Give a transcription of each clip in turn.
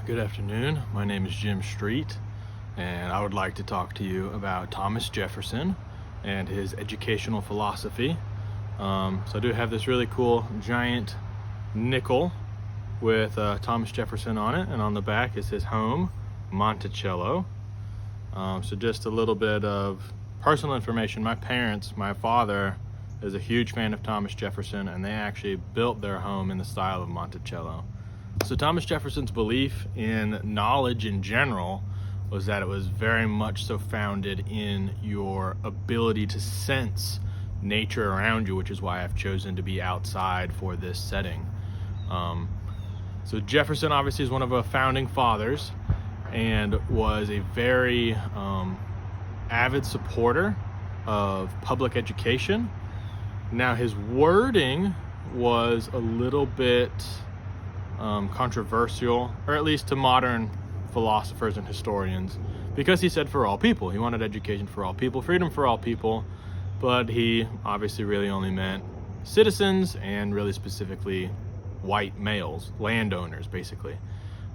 Good afternoon. My name is Jim Street, and I would like to talk to you about Thomas Jefferson and his educational philosophy. So I do have this really cool giant nickel with Thomas Jefferson on it, and on the back is his home, Monticello. So just a little bit of personal information. My father is a huge fan of Thomas Jefferson, and they actually built their home in the style of Monticello. So Thomas Jefferson's belief in knowledge in general was that it was very much so founded in your ability to sense nature around you, which is why I've chosen to be outside for this setting. So Jefferson obviously is one of our founding fathers and was a very avid supporter of public education. Now his wording was a little bit controversial, or at least to modern philosophers and historians, because he said for all people. He wanted education for all people, freedom for all people, but he obviously really only meant citizens, and really specifically white males, landowners basically.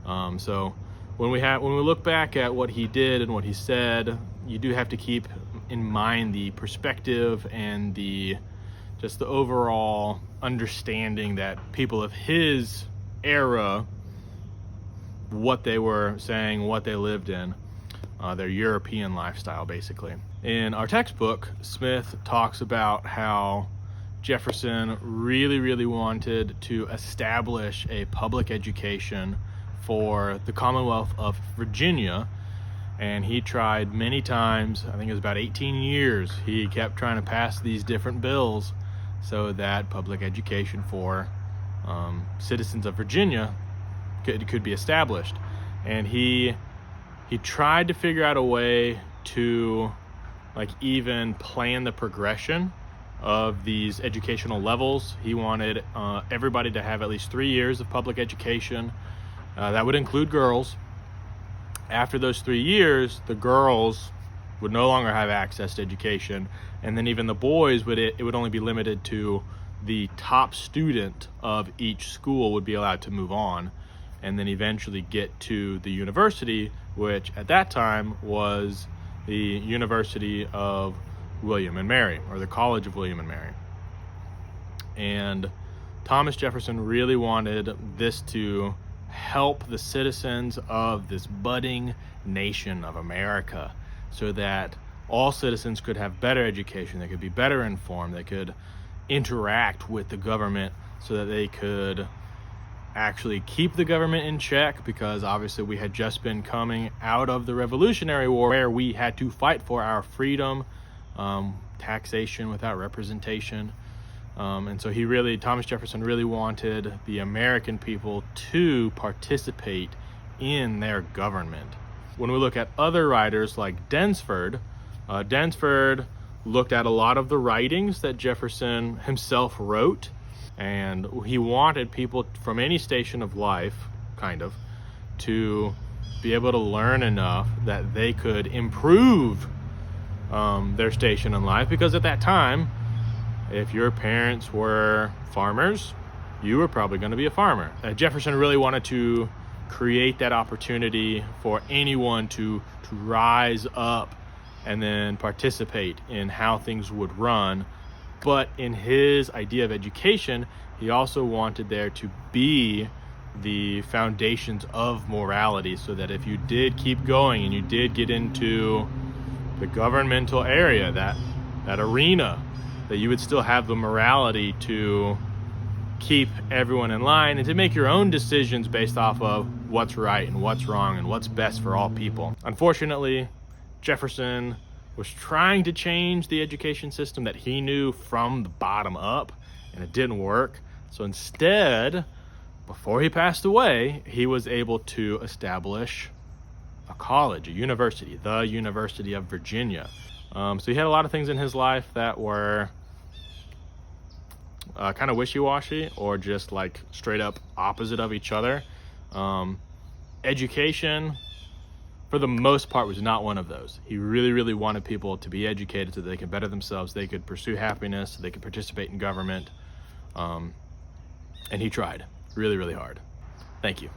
So when we look back at what he did and what he said, you do have to keep in mind the perspective and the overall understanding that people of his era, what they were saying, what they lived in, their European lifestyle basically. In our textbook, Smith talks about how Jefferson really wanted to establish a public education for the Commonwealth of Virginia, and he tried many times. I think it was about 18 years he kept trying to pass these different bills so that public education for citizens of Virginia could be established. And he tried to figure out a way to even plan the progression of these educational levels. He wanted everybody to have at least 3 years of public education. That would include girls. After those 3 years, the girls would no longer have access to education, and then even the boys it would only be limited to the top student of each school would be allowed to move on, and then eventually get to the university, which at that time was the University of William and Mary, or the College of William and Mary. And Thomas Jefferson really wanted this to help the citizens of this budding nation of America, so that all citizens could have better education, they could be better informed, they could interact with the government, so that they could actually keep the government in check, because obviously we had just been coming out of the Revolutionary War, where we had to fight for our freedom, taxation without representation. And so Thomas Jefferson really wanted the American people to participate in their government. When we look at other writers like Densford looked at a lot of the writings that Jefferson himself wrote, and he wanted people from any station of life, to be able to learn enough that they could improve their station in life, because at that time, if your parents were farmers, you were probably going to be a farmer. Jefferson really wanted to create that opportunity for anyone to rise up and then participate in how things would run. But in his idea of education, he also wanted there to be the foundations of morality, so that if you did keep going and you did get into the governmental area, that arena, that you would still have the morality to keep everyone in line and to make your own decisions based off of what's right and what's wrong and what's best for all people. Unfortunately, Jefferson was trying to change the education system that he knew from the bottom up, and it didn't work. So instead, before he passed away, he was able to establish a college, a university, the University of Virginia. So he had a lot of things in his life that were kind of wishy-washy, or just straight up opposite of each other. Education, for the most part, was not one of those. He really wanted people to be educated so that they could better themselves, they could pursue happiness, so they could participate in government. And he tried really hard. Thank you.